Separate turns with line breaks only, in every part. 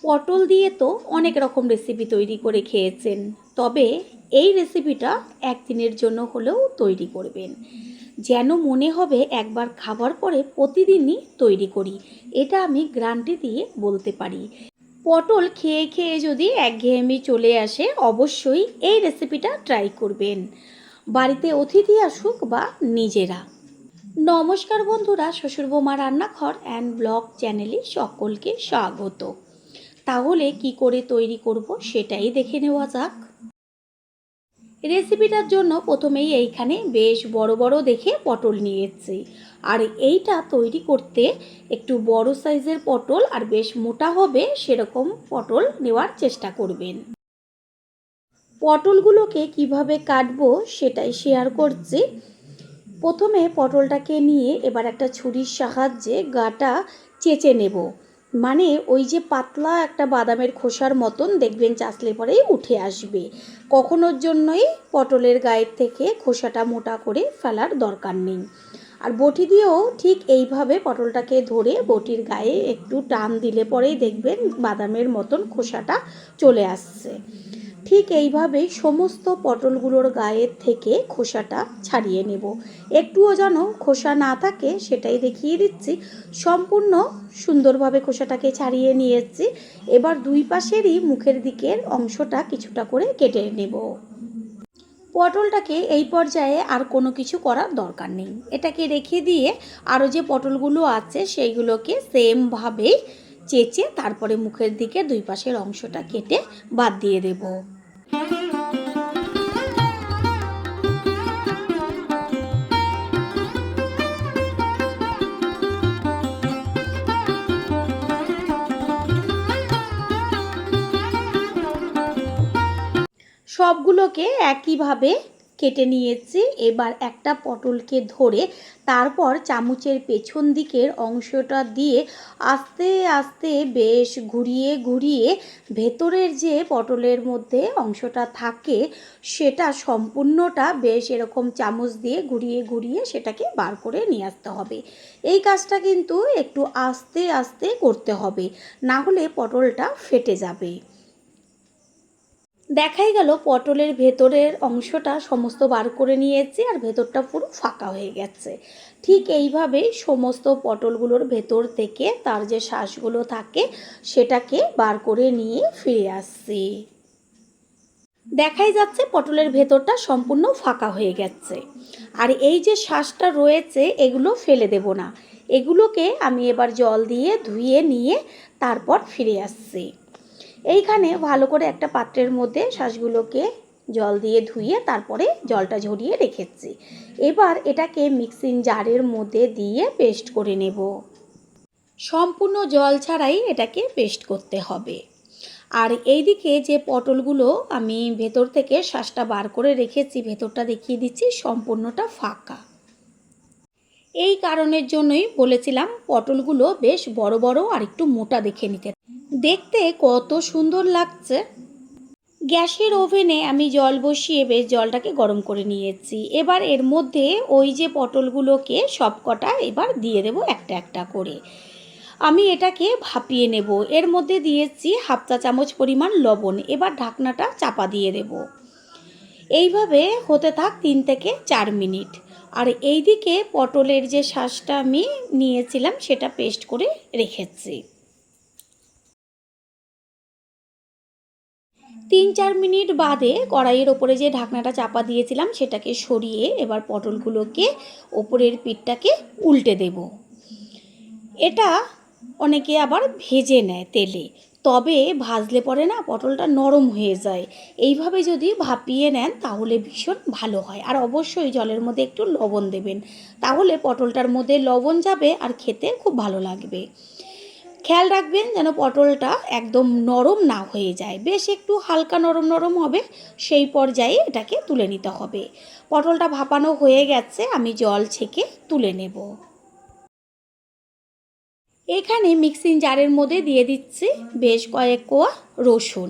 পটল দিয়ে তো অনেক রকম রেসিপি তৈরি করে খেয়েছেন, তবে এই রেসিপিটা একদিনের জন্য হলেও তৈরি করবেন, যেন মনে হবে একবার খাবার পরে প্রতিদিনই তৈরি করি। এটা আমি গ্যারান্টি দিয়ে বলতে পারি। পটল খেয়ে খেয়ে যদি একঘেয়েমি চলে আসে, অবশ্যই এই রেসিপিটা ট্রাই করবেন, বাড়িতে অতিথি আসুক বা নিজেরা। নমস্কার বন্ধুরা, শ্বশুরবৌমা রান্নাঘর অ্যান্ড ব্লগ চ্যানেলে সকলকে স্বাগত। তাহলে কি করে তৈরি করব সেটাই দেখে নেওয়া যাক। রেসিপিটার জন্য প্রথমেই এইখানে বেশ বড় বড় দেখে পটল নিয়েছি, আর এইটা তৈরি করতে একটু বড় সাইজের পটল আর বেশ মোটা হবে সেরকম পটল নেওয়ার চেষ্টা করবেন। পটলগুলোকে কিভাবে কাটবো সেটাই শেয়ার করছি। প্রথমে পটলটাকে নিয়ে এবার একটা ছুরির সাহায্যে গাটা চেঁচে নেব, মানে ওই যে পাতলা একটা বাদামের খোসার মতন দেখবেন চাষলে পরেই উঠে আসবে। কখনোর জন্যই পটলের গায়ের থেকে খোসাটা মোটা করে ফেলার দরকার নেই। আর বটি দিয়েও ঠিক এইভাবে পটলটাকে ধরে বটির গায়ে একটু টান দিলে পরেই দেখবেন বাদামের মতন খোসাটা চলে আসছে। ঠিক এইভাবেই সমস্ত পটলগুলোর গায়ের থেকে খোসাটা ছাড়িয়ে নেব। একটুও যেন খোসা না থাকে সেটাই দেখিয়ে দিচ্ছি। সম্পূর্ণ সুন্দরভাবে খোসাটাকে ছাড়িয়ে নিয়েছি। এবার দুই পাশেরই মুখের দিকের অংশটা কিছুটা করে কেটে নেব। পটলটাকে এই পর্যায়ে আর কোনো কিছু করার দরকার নেই, এটাকে রেখে দিয়ে আরও যে পটলগুলো আছে সেইগুলোকে সেমভাবেই চেঁচে তারপরে মুখের দিকে দুই পাশের অংশটা কেটে বাদ দিয়ে দেব। সবগুলোকে একইভাবে কেটে নিয়েছি। এবার একটা পটলকে ধরে তারপর চামচের পেছন দিকের অংশটা দিয়ে আস্তে আস্তে বেশ ঘুরিয়ে ঘুরিয়ে ভেতরের যে পটলের মধ্যে অংশটা থাকে সেটা সম্পূর্ণটা বেশ এরকম চামচ দিয়ে ঘুরিয়ে ঘুরিয়ে সেটাকে বার করে নিয়ে আসতে হবে। এই কাজটা কিন্তু একটু আস্তে আস্তে করতে হবে, না হলে পটলটা ফেটে যাবে। দেখাই গেল পটলের ভেতরের অংশটা সমস্ত বার করে নিয়েছি আর ভেতরটা পুরো ফাঁকা হয়ে গেছে। ঠিক এইভাবেই সমস্ত পটলগুলোর ভেতর থেকে তার যে শাঁসগুলো থাকে সেটাকে বার করে নিয়ে ফিরে আসছি। দেখাই যাচ্ছে পটলের ভেতরটা সম্পূর্ণ ফাঁকা হয়ে গেছে। আর এই যে শাঁসটা রয়েছে এগুলো ফেলে দেব না, এগুলোকে আমি এবার জল দিয়ে ধুয়ে নিয়ে তারপর ফিরে আসছি। এইখানে ভালো করে একটা পাত্রের মধ্যে শাঁসগুলোকে জল দিয়ে ধুয়ে তারপরে জলটা ঝরিয়ে রেখেছি। এবার এটাকে মিক্সিং জারের মধ্যে দিয়ে পেস্ট করে নেব। সম্পূর্ণ জল ছাড়াই এটাকে পেস্ট করতে হবে। আর এইদিকে যে পটলগুলো আমি ভেতর থেকে শাঁসটা বার করে রেখেছি, ভেতরটা দেখিয়ে দিচ্ছি সম্পূর্ণটা ফাঁকা। এই কারণের জন্যই বলেছিলাম পটলগুলো বেশ বড় বড় আর একটু মোটা দেখে নিতে। দেখতে কত সুন্দর লাগছে। গ্যাসের ওভেনে আমি জল বসিয়ে বেশ জলটাকে গরম করে নিয়েছি। এবার এর মধ্যে ওই যে পটলগুলোকে সবকটা এবার দিয়ে দেব একটা একটা করে। আমি এটাকে ভাপিয়ে নেব। এর মধ্যে দিয়েছি হাফ চা চামচ পরিমাণ লবণ। এবার ঢাকনাটা চাপা দিয়ে দেব। এইভাবে হতে থাক 3 থেকে 4 মিনিট। আর এইদিকে পটলের যে শাঁসটা আমি নিয়েছিলাম সেটা পেস্ট করে রেখেছি। 3-4 মিনিট বাদে কড়াইয়ের ওপরে যে ঢাকনাটা চাপা দিয়েছিলাম সেটাকে সরিয়ে এবার পটলগুলোকে ওপরের পিঠটাকে উল্টে দেব। এটা অনেকে আবার ভেজে নেয় তেলে, তবে ভাজলে পরে না পটলটা নরম হয়ে যায়। এইভাবে যদি ভাপিয়ে নেন তাহলে ভীষণ ভালো হয়। আর অবশ্যই জলের মধ্যে একটু লবণ দেবেন, তাহলে পটলটার মধ্যে লবণ যাবে আর খেতে খুব ভালো লাগবে। খেয়াল রাখবেন যেন পটলটা একদম নরম না হয়ে যায়, বেশ একটু হালকা নরম নরম হবে, সেই পর্যায়ে এটাকে তুলে নিতে হবে। পটলটা ভাপানো হয়ে গেছে, আমি জল ছেঁকে তুলে নেব। এখানে মিক্সিং জারের মধ্যে দিয়ে দিচ্ছি বেশ কয়েক কোয়া রসুন,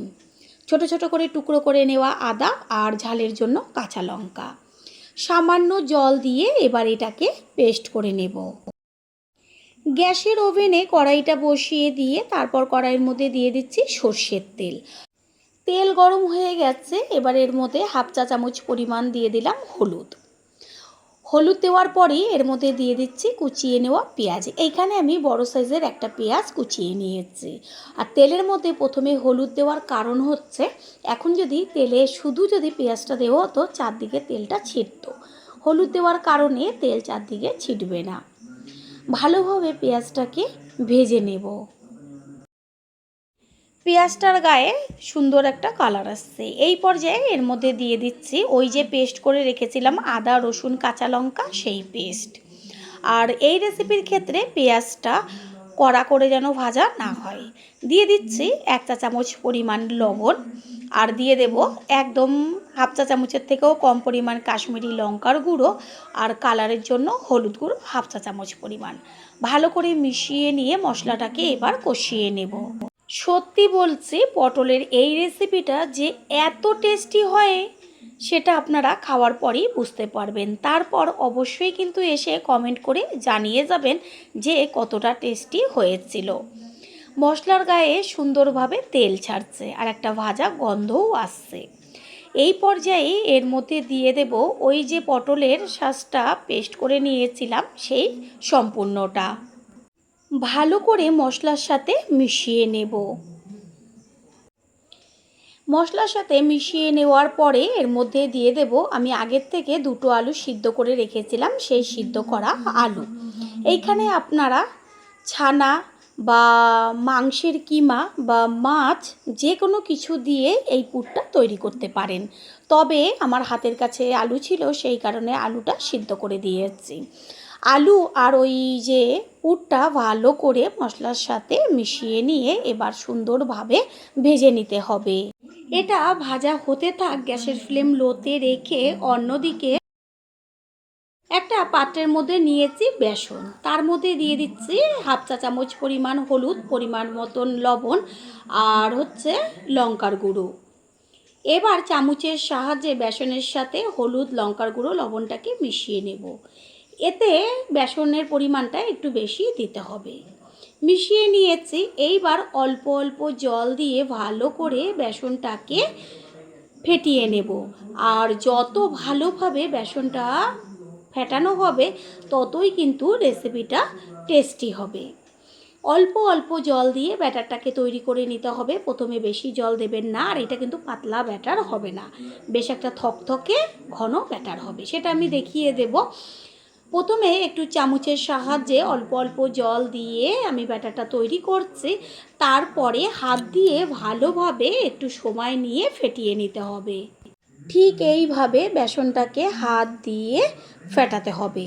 ছোট ছোট করে টুকরো করে নেওয়া আদা আর ঝালের জন্য কাঁচা লঙ্কা। সামান্য জল দিয়ে এবার এটাকে পেস্ট করে নেব। গ্যাসের ওভেনে কড়াইটা বসিয়ে দিয়ে তারপর কড়াইয়ের মধ্যে দিয়ে দিচ্ছি সর্ষের তেল। তেল গরম হয়ে গেছে, এবার এর মধ্যে হাফ চা চামচ পরিমাণ দিয়ে দিলাম হলুদ। হলুদ দেওয়ার পরেই এর মধ্যে দিয়ে দিচ্ছি কুচিয়ে নেওয়া পেঁয়াজ। এইখানে আমি বড় সাইজের একটা পেঁয়াজ কুচিয়ে নিয়েছি। আর তেলের মধ্যে প্রথমে হলুদ দেওয়ার কারণ হচ্ছে, এখন যদি তেলে শুধু যদি পেঁয়াজটা দেওয়া হতো চারদিকে তেলটা ছিটতো। হলুদ দেওয়ার কারণে তেল চারদিকে ছিটবে না। ভালোভাবে পেঁয়াজটাকে ভেজে নেব। পেঁয়াজটার গায়ে সুন্দর একটা কালার আসছে। এই পর্যায়ে এর মধ্যে দিয়ে দিচ্ছি ওই যে পেস্ট করে রেখেছিলাম আদা রসুন কাঁচা লঙ্কা, সেই পেস্ট। আর এই রেসিপির ক্ষেত্রে পেঁয়াজটা কড়া করে যেন ভাজা না হয়। দিয়ে দিচ্ছি এক চা চামচ পরিমাণ লবণ, আর দিয়ে দেব একদম হাফ চা চামচের থেকেও কম পরিমাণ কাশ্মীরি লঙ্কার গুঁড়ো, আর কালারের জন্য হলুদ গুঁড়ো হাফ চা চামচ পরিমাণ। ভালো করে মিশিয়ে নিয়ে মশলাটাকে এবার কষিয়ে নেব। সত্যি বলছি, পটলের এই রেসিপিটা যে এত টেস্টি হয় সেটা আপনারা খাওয়ার পরেই বুঝতে পারবেন। তারপর অবশ্যই কিন্তু এসে কমেন্ট করে জানিয়ে যাবেন যে কতটা টেস্টি হয়েছিল। মশলার গায়ে সুন্দরভাবে তেল ছাড়ছে আর একটা ভাজা গন্ধও আসছে। এই পর্যায়ে এর মধ্যে দিয়ে দেব ওই যে পটলের শাঁসটা পেস্ট করে নিয়েছিলাম সেই সম্পূর্ণটা। ভালো করে মশলার সাথে মিশিয়ে নেব। মশলার সাথে মিশিয়ে নেওয়ার পরে এর মধ্যে দিয়ে দেব আমি আগের থেকে দুটো আলু সিদ্ধ করে রেখেছিলাম, সেই সিদ্ধ করা আলু। এইখানে আপনারা ছানা বা মাংসের কিমা বা মাছ যে কোনো কিছু দিয়ে এই পুরটা তৈরি করতে পারেন। তবে আমার হাতের কাছে আলু ছিল, সেই কারণে আলুটা সিদ্ধ করে দিয়েছি। আলু আর ওই যে পুরটা ভালো করে মশলার সাথে মিশিয়ে নিয়ে এবার সুন্দরভাবে ভেজে নিতে হবে। এটা ভাজা হতে থাক, গ্যাসের ফ্লেম লোতে রেখে অন্যদিকে একটা পাত্রের মধ্যে নিয়েছি বেসন। তার মধ্যে দিয়ে দিচ্ছি হাফ চা চামচ পরিমাণ হলুদ, পরিমাণ মতন লবণ, আর হচ্ছে লঙ্কার গুঁড়ো। এবার চামচের সাহায্যে বেসনের সাথে হলুদ লঙ্কার গুঁড়ো লবণটাকে মিশিয়ে নেব। এতে বেসনের পরিমাণটা একটু বেশি দিতে হবে। মিশিয়ে নিয়েছি। এইবার অল্প অল্প জল দিয়ে ভালো করে বেসনটাকে ফেটিয়ে নেব। আর যত ভালোভাবে বেসনটা ফেটানো হবে ততই কিন্তু রেসিপিটা টেস্টি হবে। অল্প অল্প জল দিয়ে ব্যাটারটাকে তৈরি করে নিতে হবে। প্রথমে বেশি জল দেবেন না, আর এটা কিন্তু পাতলা ব্যাটার হবে না, বেশ একটা থকথকে ঘন ব্যাটার হবে, সেটা আমি দেখিয়ে দেব। প্রথমে একটু চামচের সাহায্যে অল্প অল্প জল দিয়ে আমি ব্যাটারটা তৈরি করছি। তারপরে হাত দিয়ে ভালোভাবে একটু সময় নিয়ে ফেটিয়ে নিতে হবে। ঠিক এইভাবে বেসনটাকে হাত দিয়ে ফেটাতে হবে।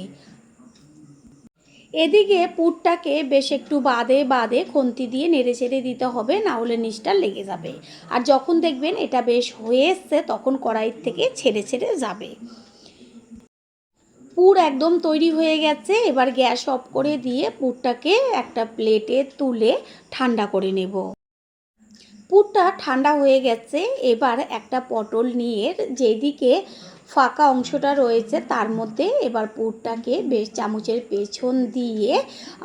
এদিকে পুরটাকে বেশ একটু বাদে বাদে খুন্তি দিয়ে নেড়ে চেড়ে দিতে হবে, না হলে নিচটা লেগে যাবে। আর যখন দেখবেন এটা বেশ হয়ে এসছে তখন কড়াইয়ের থেকে ছেড়ে ছেড়ে যাবে। পুর একদম তৈরি হয়ে গেছে। এবার গ্যাস অফ করে দিয়ে পুরটাকে একটা প্লেটে তুলে ঠান্ডা করে নেব। পুরটা ঠান্ডা হয়ে গেছে। এবার একটা পটল নিয়ে যেদিকে ফাঁকা অংশটা রয়েছে তার মধ্যে এবার পুরটাকে বেশ চামচের পেছন দিয়ে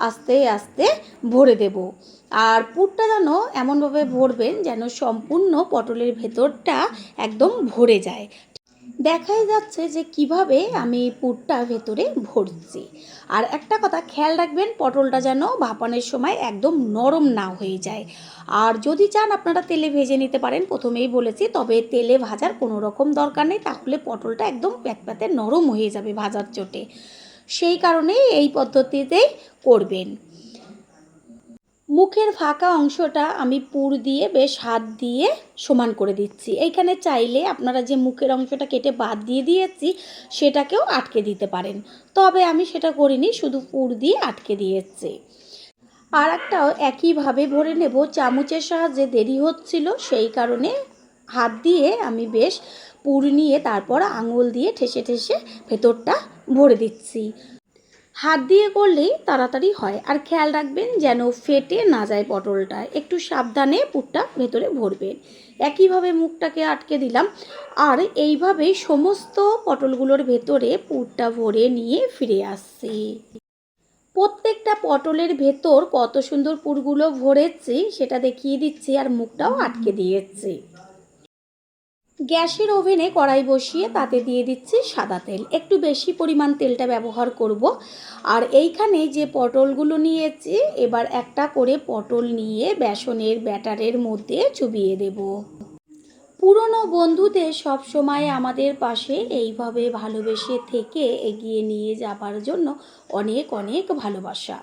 আস্তে আস্তে ভরে দেব। আর পুরটা যেন এমনভাবে ভরবেন যেন সম্পূর্ণ পটলের ভেতরটা একদম ভরে যায়। দেখাই যাচ্ছে যে কিভাবে আমি পুরটা ভেতরে ভরছি। আর একটা কথা খেয়াল রাখবেন, পটলটা যেন ভাপানোর সময় একদম নরম না হয়ে যায়। আর যদি চান আপনারা তেলে ভেজে নিতে পারেন, প্রথমেই বলেছি, তবে তেলে ভাজার কোনো রকম দরকার নেই, তাহলে পটলটা একদম প্যাতপ্যাতে নরম হয়ে যাবে ভাজার চোটে। সেই কারণে এই পদ্ধতিতেই করবেন। মুখের ফাঁকা অংশটা আমি পুর দিয়ে বেশ হাত দিয়ে সমান করে দিচ্ছি। এইখানে চাইলে আপনারা যে মুখের অংশটা কেটে বাদ দিয়ে দিয়েছি সেটাকেও আটকে দিতে পারেন, তবে আমি সেটা করিনি, শুধু পুর দিয়ে আটকে দিয়েছি। আর একটাও একইভাবে ভরে নেব। চামচের সাহায্যে দেরি হচ্ছিল, সেই কারণে হাত দিয়ে আমি বেশ পুর নিয়ে তারপর আঙুল দিয়ে ঠেসে ঠেসে ভেতরটা ভরে দিচ্ছি। হাত দিয়ে করলেই তাড়াতাড়ি হয়। আর খেয়াল রাখবেন যেন ফেটে না যায় পটলটা, একটু সাবধানে পুরটা ভেতরে ভরবেন। একইভাবে মুখটাকে আটকে দিলাম। আর এইভাবেই সমস্ত পটলগুলোর ভেতরে পুরটা ভরে নিয়ে ফিরে আসছি। প্রত্যেকটা পটলের ভেতর কত সুন্দর পুরগুলো ভরেছি সেটা দেখিয়ে দিচ্ছি, আর মুখটাও আটকে দিয়েছি। গ্যাসের ওভেনে কড়াই বসিয়ে তাতে দিয়ে দিচ্ছি সাদা তেল, একটু বেশি পরিমাণ তেলটা ব্যবহার করব। আর এইখানে যে পটলগুলো নিয়েছি, এবার একটা করে পটল নিয়ে বেসনের ব্যাটারের মধ্যে চুবিয়ে দেব। পুরনো বন্ধুদের সব সময় আমাদের পাশে এইভাবে ভালোবেসে থেকে এগিয়ে নিয়ে যাবার জন্য অনেক অনেক ভালোবাসা।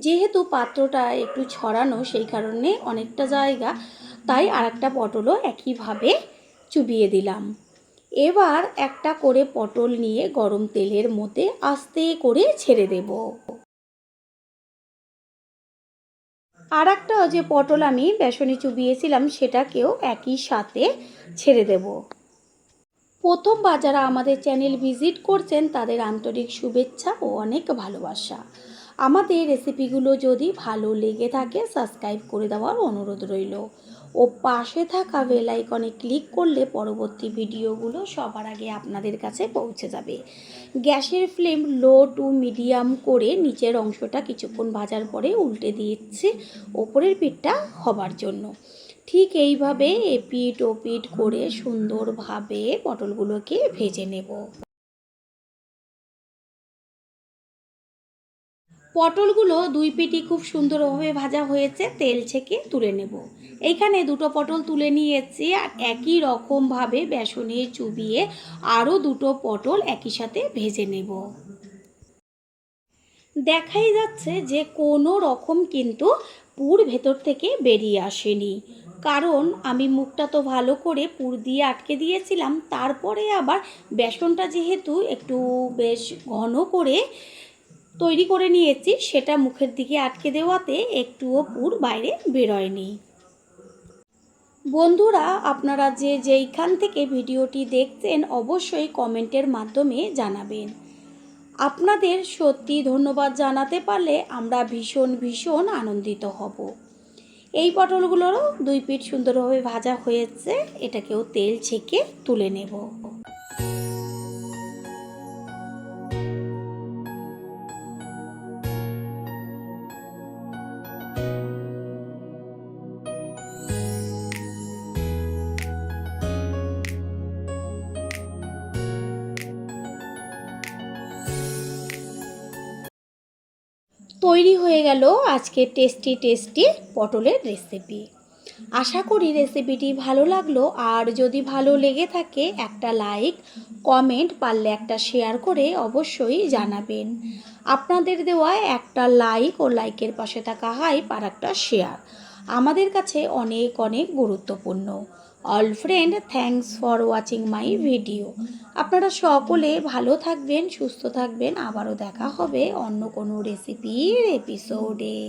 যেহেতু পাত্রটা একটু ছড়ানো, সেই কারণে অনেকটা জায়গা, তাই আরেকটা পটলও একইভাবে চুবিয়ে দিলাম। এবার একটা করে পটল নিয়ে গরম তেলের মধ্যে আস্তে করে ছেড়ে দেব। আর একটা যে পটল আমি বেসনে চুবিয়েছিলাম সেটাকেও একই সাথে ছেড়ে দেব। প্রথমবার যারা আমাদের চ্যানেল ভিজিট করছেন তাদের আন্তরিক শুভেচ্ছা ও অনেক ভালোবাসা। আমাদের রেসিপিগুলো যদি ভালো লেগে থাকে সাবস্ক্রাইব করে দেওয়ার অনুরোধ রইল, ও পাশে থাকা বেল আইকনে ক্লিক করলে পরবর্তী ভিডিওগুলো সবার আগে আপনাদের কাছে পৌঁছে যাবে। গ্যাসের ফ্লেম লো টু মিডিয়াম করে নিচের অংশটা কিছুক্ষণ ভাজার পরে উল্টে দিচ্ছি ওপরের পিঠটা হবার জন্য। ঠিক এইভাবে এপিট ওপিট করে সুন্দরভাবে পটলগুলোকে ভেজে নেব। পটলগুলো দুই পিঠই খুব সুন্দরভাবে ভাজা হয়েছে, তেল ছেঁকে তুলে নেব। এইখানে দুটো পটল তুলে নিয়েছি, আর একই রকমভাবে বেসনে চুবিয়ে আরও দুটো পটল একই সাথে ভেজে নেব। দেখাই যাচ্ছে যে কোনো রকম কিন্তু পুর ভেতর থেকে বেরিয়ে আসেনি, কারণ আমি মুখটা তো ভালো করে পুর দিয়ে আটকে দিয়েছিলাম। তারপরে আবার বেসনটা যেহেতু একটু বেশ ঘন করে তৈরি করে নিয়েছি, সেটা মুখের দিকে আটকে দেওয়াতে একটুও পুর বাইরে বেরোয়নি। বন্ধুরা, আপনারা যে যেইখান থেকে ভিডিওটি দেখছেন অবশ্যই কমেন্টের মাধ্যমে জানাবেন। আপনাদের সত্যি ধন্যবাদ জানাতে পারলে আমরা ভীষণ ভীষণ আনন্দিত হব। এই পটলগুলোরও দুই পিঠ সুন্দরভাবে ভাজা হয়েছে, এটাকেও তেল ছেঁকে তুলে নেব। তৈরি হয়ে গেল আজকের টেস্টি পটলের রেসিপি। আশা করি রেসিপিটি ভালো লাগলো, আর যদি ভালো লেগে থাকে একটা লাইক, কমেন্ট, পারলে একটা শেয়ার করে অবশ্যই জানাবেন। আপনাদের দেওয়া একটা লাইক ও লাইকের পাশে থাকা হাইপ আর একটা শেয়ার আমাদের কাছে অনেক অনেক গুরুত্বপূর্ণ। All friend, thanks for watching my video. আপনারা সকলে ভালো থাকবেন, সুস্থ থাকবেন। আবারও দেখা হবে অন্য কোনো রেসিপির এপিসোডে।